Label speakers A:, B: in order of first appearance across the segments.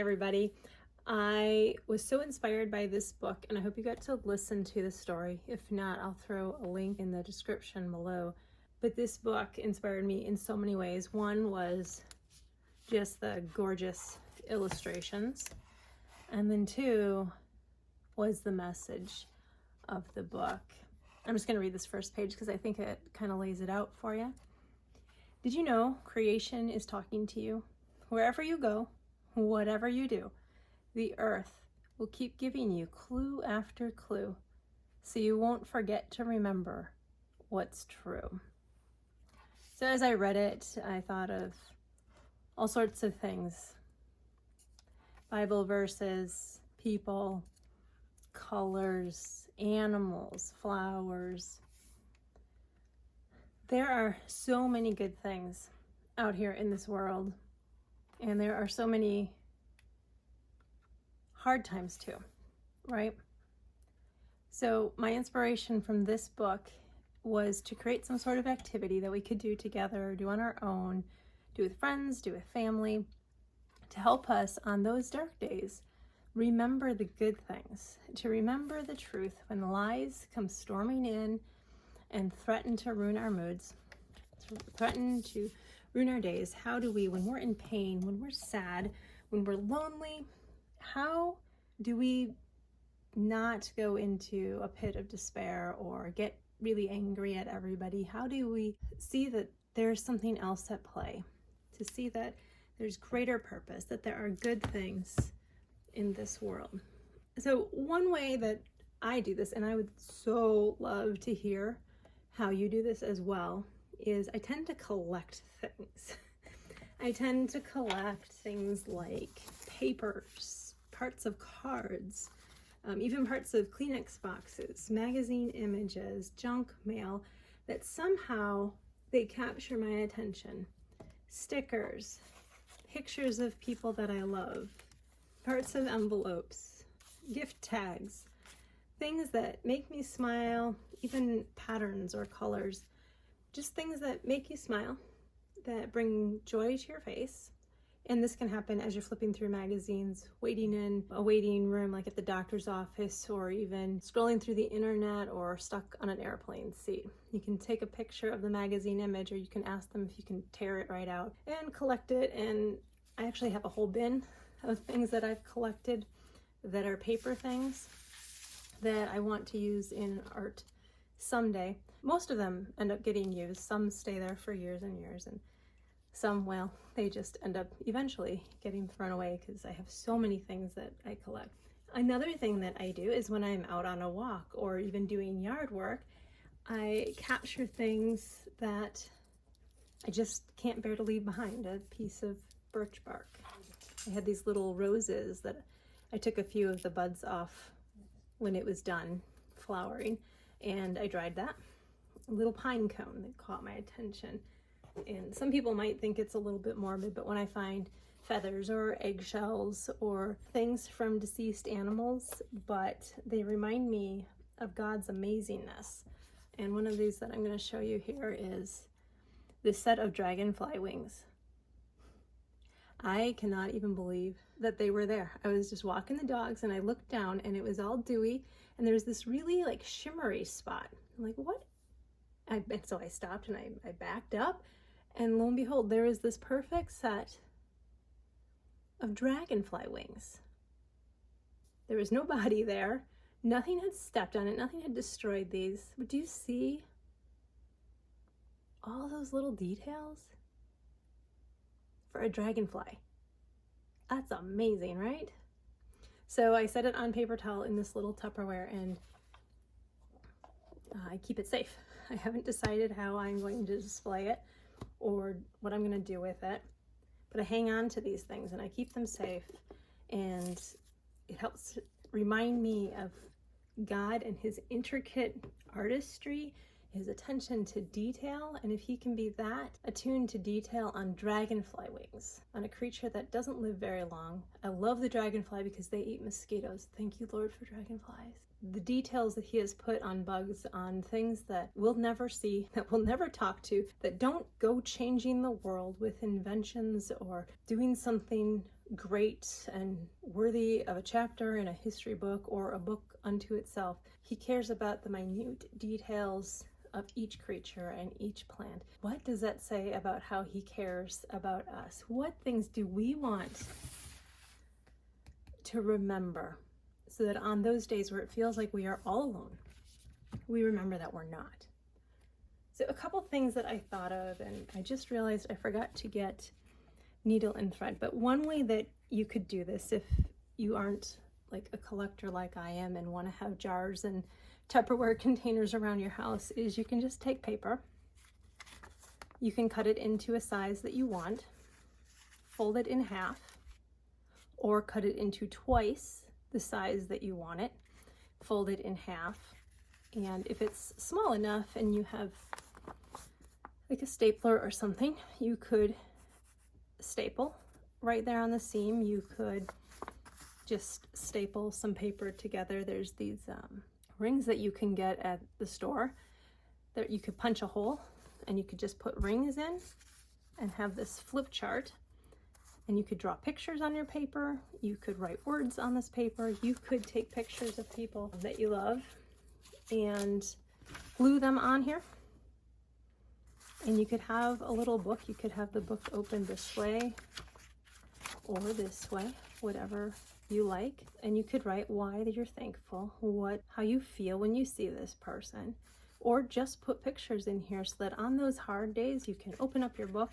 A: everybody. I was so inspired by this book, and I hope you got to listen to the story. If not, I'll throw a link in the description below. But this book inspired me in so many ways. One was just the gorgeous illustrations, and then two was the message of the book. I'm just going to read this first page because I think it kind of lays it out for you. Did you know creation is talking to you? Wherever you go, whatever you do, the earth will keep giving you clue after clue, so you won't forget to remember what's true. So as I read it, I thought of all sorts of things. Bible verses, people, colors, animals, flowers. There are so many good things out here in this world, and there are so many hard times too, right? So my inspiration from this book was to create some sort of activity that we could do together, do on our own, do with friends, do with family, to help us on those dark days remember the good things, to remember the truth when the lies come storming in and threaten to ruin our moods, threaten to ruin our days. How do we, when we're in pain, when we're sad, when we're lonely, how do we not go into a pit of despair or get really angry at everybody? How do we see that there's something else at play? To see that there's greater purpose, that there are good things in this world. So one way that I do this, and I would so love to hear how you do this as well, is I tend to collect things. I tend to collect things like papers, parts of cards, even parts of Kleenex boxes, magazine images, junk mail, that somehow they capture my attention. Stickers, pictures of people that I love, parts of envelopes, gift tags, things that make me smile, even patterns or colors, just things that make you smile, that bring joy to your face. And this can happen as you're flipping through magazines, waiting in a waiting room like at the doctor's office, or even scrolling through the internet or stuck on an airplane seat. You can take a picture of the magazine image, or you can ask them if you can tear it right out and collect it. And I actually have a whole bin of things that I've collected that are paper things that I want to use in art someday. Most of them end up getting used. Some stay there for years and years, and some, well, they just end up eventually getting thrown away because I have so many things that I collect. Another thing that I do is when I'm out on a walk or even doing yard work, I capture things that I just can't bear to leave behind. A piece of birch bark. I had these little roses that I took a few of the buds off when it was done flowering, and I dried that. A little pine cone that caught my attention. And some people might think it's a little bit morbid, but when I find feathers or eggshells or things from deceased animals, but they remind me of God's amazingness. And one of these that I'm going to show you here is this set of dragonfly wings. I cannot even believe that they were there. I was just walking the dogs and I looked down and it was all dewy, and there was this really like shimmery spot. I'm like, what? So I stopped and I backed up, and lo and behold, there was this perfect set of dragonfly wings. There was no body there. Nothing had stepped on it. Nothing had destroyed these. But do you see all those little details? For a dragonfly. That's amazing, right? So I set it on paper towel in this little Tupperware, and I keep it safe. I haven't decided how I'm going to display it or what I'm going to do with it, but I hang on to these things and I keep them safe, and it helps remind me of God and his intricate artistry, his attention to detail, and if he can be that attuned to detail on dragonfly wings, on a creature that doesn't live very long. I love the dragonfly because they eat mosquitoes. Thank you, Lord, for dragonflies. the details that he has put on bugs, on things that we'll never see, that we'll never talk to, that don't go changing the world with inventions or doing something great and worthy of a chapter in a history book or a book unto itself. He cares about the minute details of each creature and each plant. What does that say about how he cares about us? What things do we want to remember so that on those days where it feels like we are all alone, we remember that we're not? So a couple things that I thought of, and I just realized I forgot to get needle and thread, but one way that you could do this if you aren't like a collector like I am and want to have jars and Tupperware containers around your house is you can just take paper, you can cut it into a size that you want, fold it in half, or cut it into twice the size that you want it, fold it in half, and if it's small enough and you have like a stapler or something, you could staple right there on the seam. You could just staple some paper together. There's these rings that you can get at the store that you could punch a hole and you could just put rings in and have this flip chart, and you could draw pictures on your paper, you could write words on this paper, you could take pictures of people that you love and glue them on here, and you could have a little book. You could have the book open this way or this way, whatever you like, and you could write why you're thankful, how you feel when you see this person, or just put pictures in here so that on those hard days you can open up your book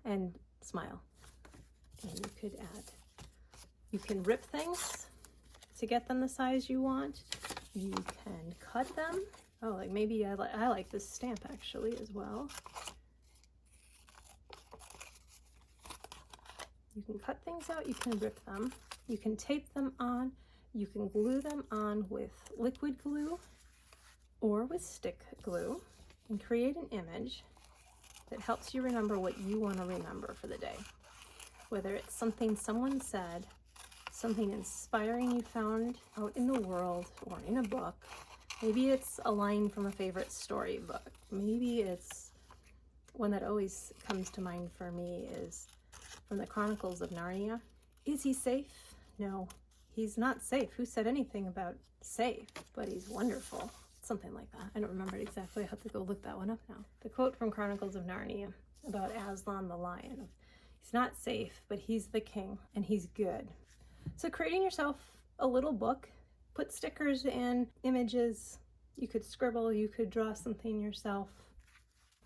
A: and smile. And you can rip things to get them the size you want. You can cut them. Oh, like maybe I like this stamp actually as well. You can cut things out, you can rip them, you can tape them on, you can glue them on with liquid glue or with stick glue and create an image that helps you remember what you want to remember for the day. Whether it's something someone said, something inspiring you found out in the world or in a book. Maybe it's a line from a favorite storybook. Maybe it's one that always comes to mind for me is from the Chronicles of Narnia. Is he safe? No, he's not safe. Who said anything about safe? But he's wonderful. Something like that. I don't remember it exactly. I have to go look that one up now. The quote from Chronicles of Narnia about Aslan the lion. He's not safe, but he's the king and he's good. So creating yourself a little book, put stickers and images. You could scribble, you could draw something yourself.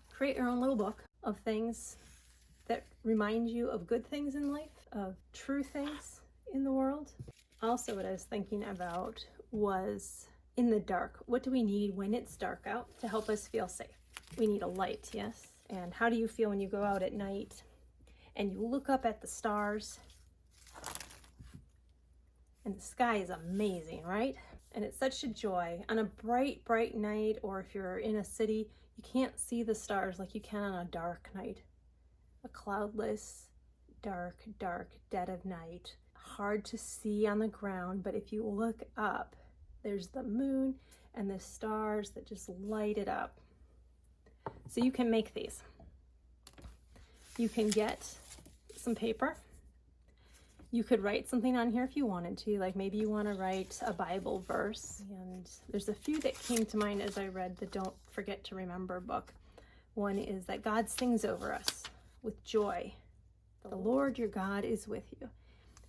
A: Create your own little book of things that remind you of good things in life, of true things in the world. Also, what I was thinking about was in the dark. What do we need when it's dark out to help us feel safe? We need a light, yes? And how do you feel when you go out at night and you look up at the stars and the sky is amazing, right? And it's such a joy. On a bright, bright night, or if you're in a city, you can't see the stars like you can on a dark night. A cloudless, dark, dark dead of night. Hard to see on the ground, but if you look up, there's the moon and the stars that just light it up. So you can make these. You can get some paper. You could write something on here if you wanted to, like maybe you want to write a Bible verse. And there's a few that came to mind as I read the Don't Forget to Remember book. One is that God sings over us with joy. The Lord your God is with you.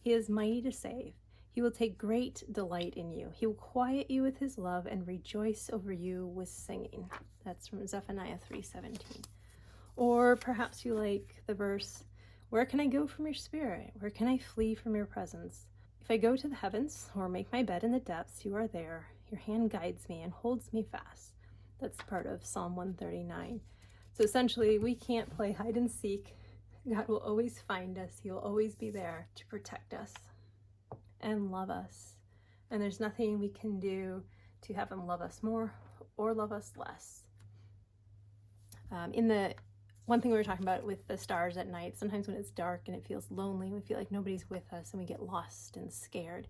A: He is mighty to save. He will take great delight in you. He will quiet you with his love and rejoice over you with singing. That's from Zephaniah 3:17. Or perhaps you like the verse, where can I go from your spirit? Where can I flee from your presence? If I go to the heavens or make my bed in the depths, you are there. Your hand guides me and holds me fast. That's part of Psalm 139. So essentially, we can't play hide and seek. God will always find us. He will always be there to protect us and love us. And there's nothing we can do to have him love us more or love us less. One thing we were talking about with the stars at night, sometimes when it's dark and it feels lonely, we feel like nobody's with us and we get lost and scared.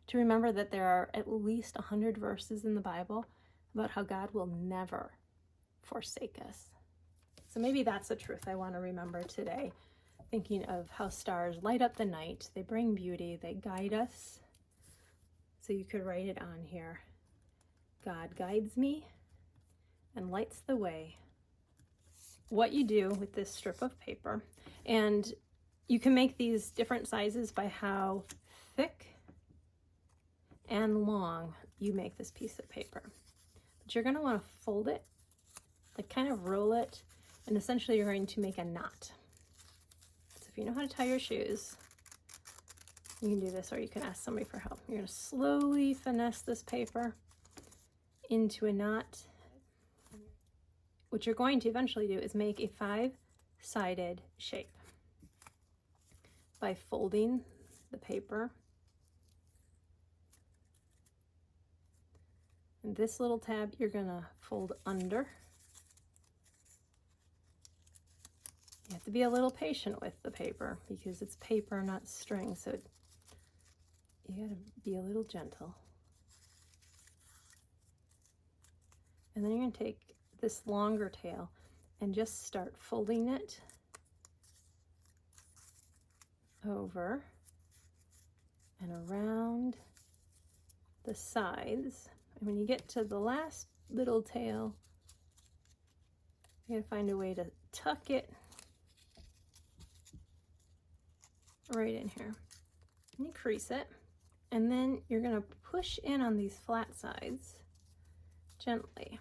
A: to remember that there are at least 100 verses in the Bible about how God will never forsake us. So maybe that's a truth I want to remember today, thinking of how stars light up the night. They bring beauty, they guide us. So you could write it on here. God guides me and lights the way. What you do with this strip of paper, and you can make these different sizes by how thick and long you make this piece of paper. But you're going to want to fold it, like kind of roll it, and essentially you're going to make a knot. So if you know how to tie your shoes, you can do this, or you can ask somebody for help. You're going to slowly finesse this paper into a knot. What you're going to eventually do is make a 5-sided shape by folding the paper. And this little tab you're gonna fold under. You have to be a little patient with the paper because it's paper, not string, so you gotta be a little gentle. And then you're gonna take this longer tail and just start folding it over and around the sides. And when you get to the last little tail, you gotta find a way to tuck it right in here. And you crease it, and then you're gonna push in on these flat sides gently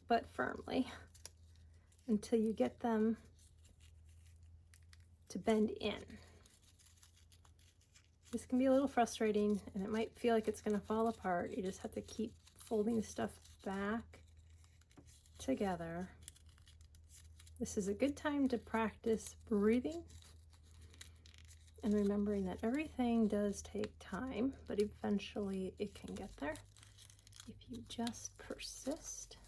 A: but firmly until you get them to bend in. This can be a little frustrating and it might feel like it's going to fall apart. You just have to keep folding stuff back together. This is a good time to practice breathing and remembering that everything does take time, but eventually it can get there if you just persist.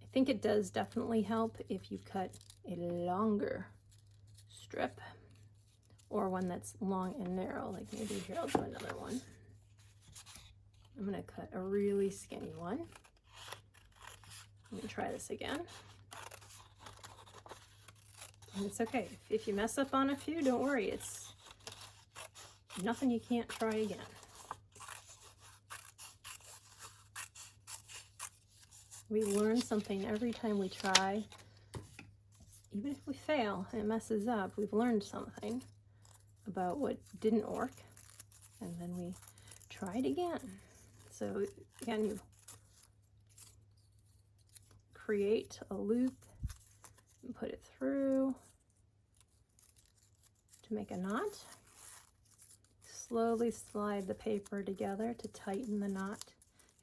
A: I think it does definitely help if you cut a longer strip or one that's long and narrow, like maybe here I'll do another one. I'm gonna cut a really skinny one. I'm gonna try this again. And it's okay, if you mess up on a few, don't worry, it's nothing you can't try again. We learn something every time we try. Even if we fail and it messes up, we've learned something about what didn't work, and then we try it again. So again, you create a loop and put it through to make a knot. Slowly slide the paper together to tighten the knot.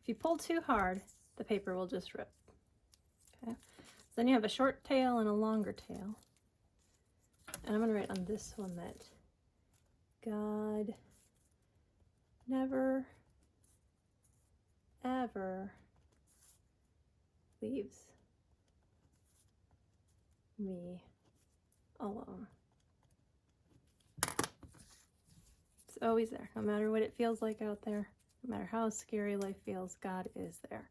A: If you pull too hard, the paper will just rip. Okay, so then you have a short tail and a longer tail. And I'm going to write on this one that God never, ever leaves me alone. It's always there, no matter what it feels like out there, no matter how scary life feels, God is there.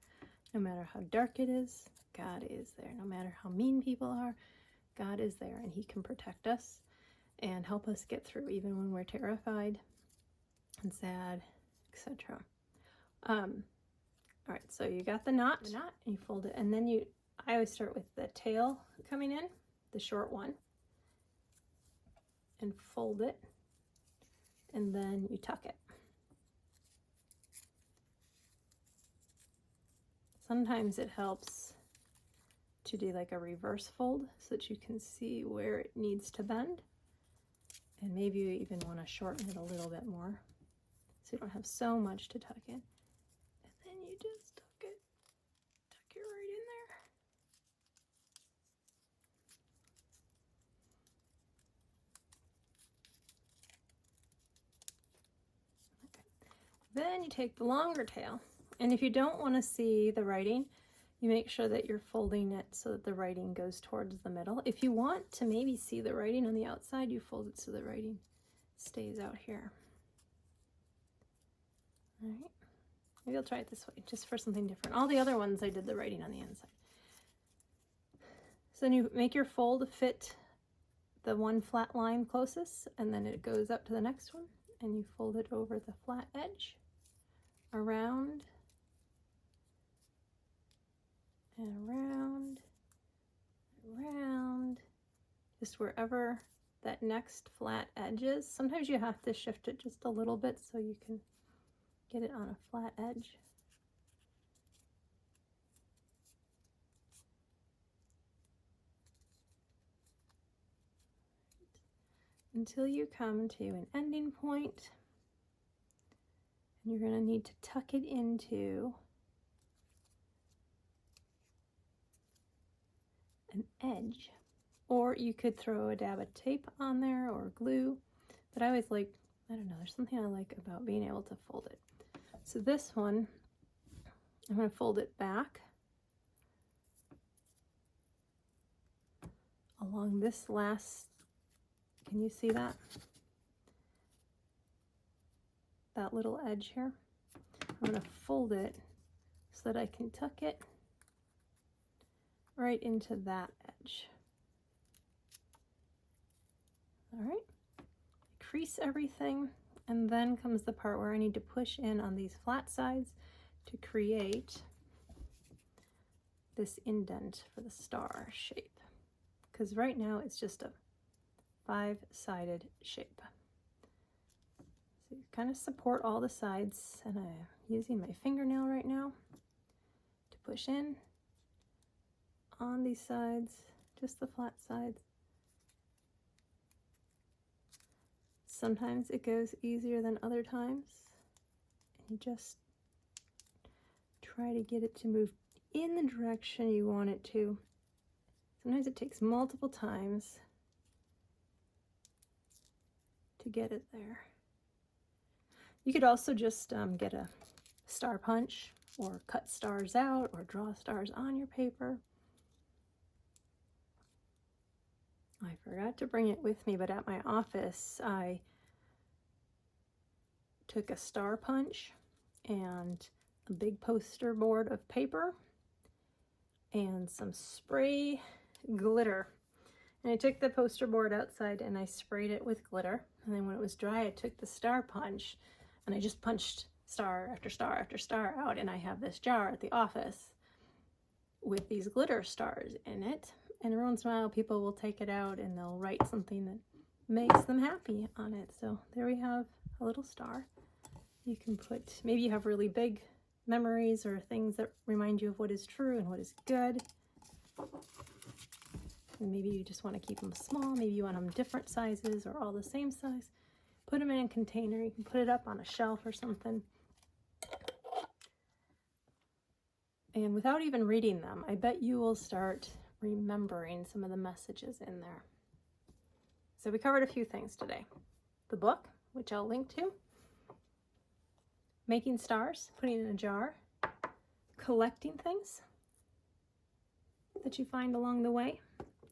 A: No matter how dark it is, God is there. No matter how mean people are, God is there, and He can protect us and help us get through even when we're terrified and sad, etc. All right, so you got the knot, and you fold it, and then I always start with the tail coming in, the short one, and fold it, and then you tuck it. Sometimes it helps to do like a reverse fold so that you can see where it needs to bend. And maybe you even want to shorten it a little bit more so you don't have so much to tuck in. And then you just tuck it right in there. Okay. Then you take the longer tail. And if you don't want to see the writing, you make sure that you're folding it so that the writing goes towards the middle. If you want to maybe see the writing on the outside, you fold it so the writing stays out here. All right. Maybe I'll try it this way, just for something different. All the other ones I did the writing on the inside. So then you make your fold fit the one flat line closest, and then it goes up to the next one, and you fold it over the flat edge, around, and around, around, just wherever that next flat edge is. Sometimes you have to shift it just a little bit so you can get it on a flat edge. Until you come to an ending point, and you're going to need to tuck it into an edge, or you could throw a dab of tape on there or glue, but I always like, I don't know, there's something I like about being able to fold it. So this one, I'm going to fold it back along this last, can you see that? That little edge here. I'm going to fold it so that I can tuck it right into that edge. All right, crease everything, and then comes the part where I need to push in on these flat sides to create this indent for the star shape, because right now it's just a 5-sided shape. So you kind of support all the sides, and I'm using my fingernail right now to push in on these sides, just the flat sides. Sometimes it goes easier than other times, and you just try to get it to move in the direction you want it to. Sometimes it takes multiple times to get it there. You could also just get a star punch, or cut stars out, or draw stars on your paper. I forgot to bring it with me, but at my office I took a star punch and a big poster board of paper and some spray glitter. And I took the poster board outside and I sprayed it with glitter. And then when it was dry, I took the star punch and I just punched star after star after star out. And I have this jar at the office with these glitter stars in it. And every once in a while, people will take it out and they'll write something that makes them happy on it. So there we have a little star. You can put, maybe you have really big memories or things that remind you of what is true and what is good. And maybe you just want to keep them small. Maybe you want them different sizes or all the same size. Put them in a container. You can put it up on a shelf or something. And without even reading them, I bet you will start remembering some of the messages in there. So we covered a few things today. The book, which I'll link to. Making stars, putting in a jar. Collecting things that you find along the way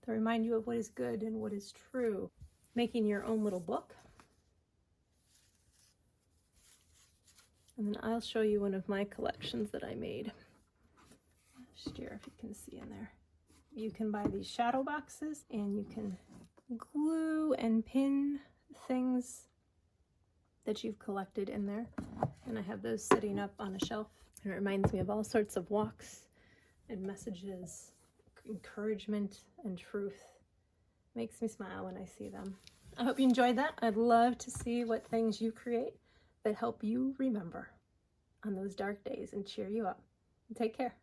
A: to remind you of what is good and what is true. Making your own little book. And then I'll show you one of my collections that I made last year, if you can see in there. You can buy these shadow boxes and you can glue and pin things that you've collected in there. And I have those sitting up on a shelf. And it reminds me of all sorts of walks and messages, encouragement and truth. Makes me smile when I see them. I hope you enjoyed that. I'd love to see what things you create that help you remember on those dark days and cheer you up. Take care.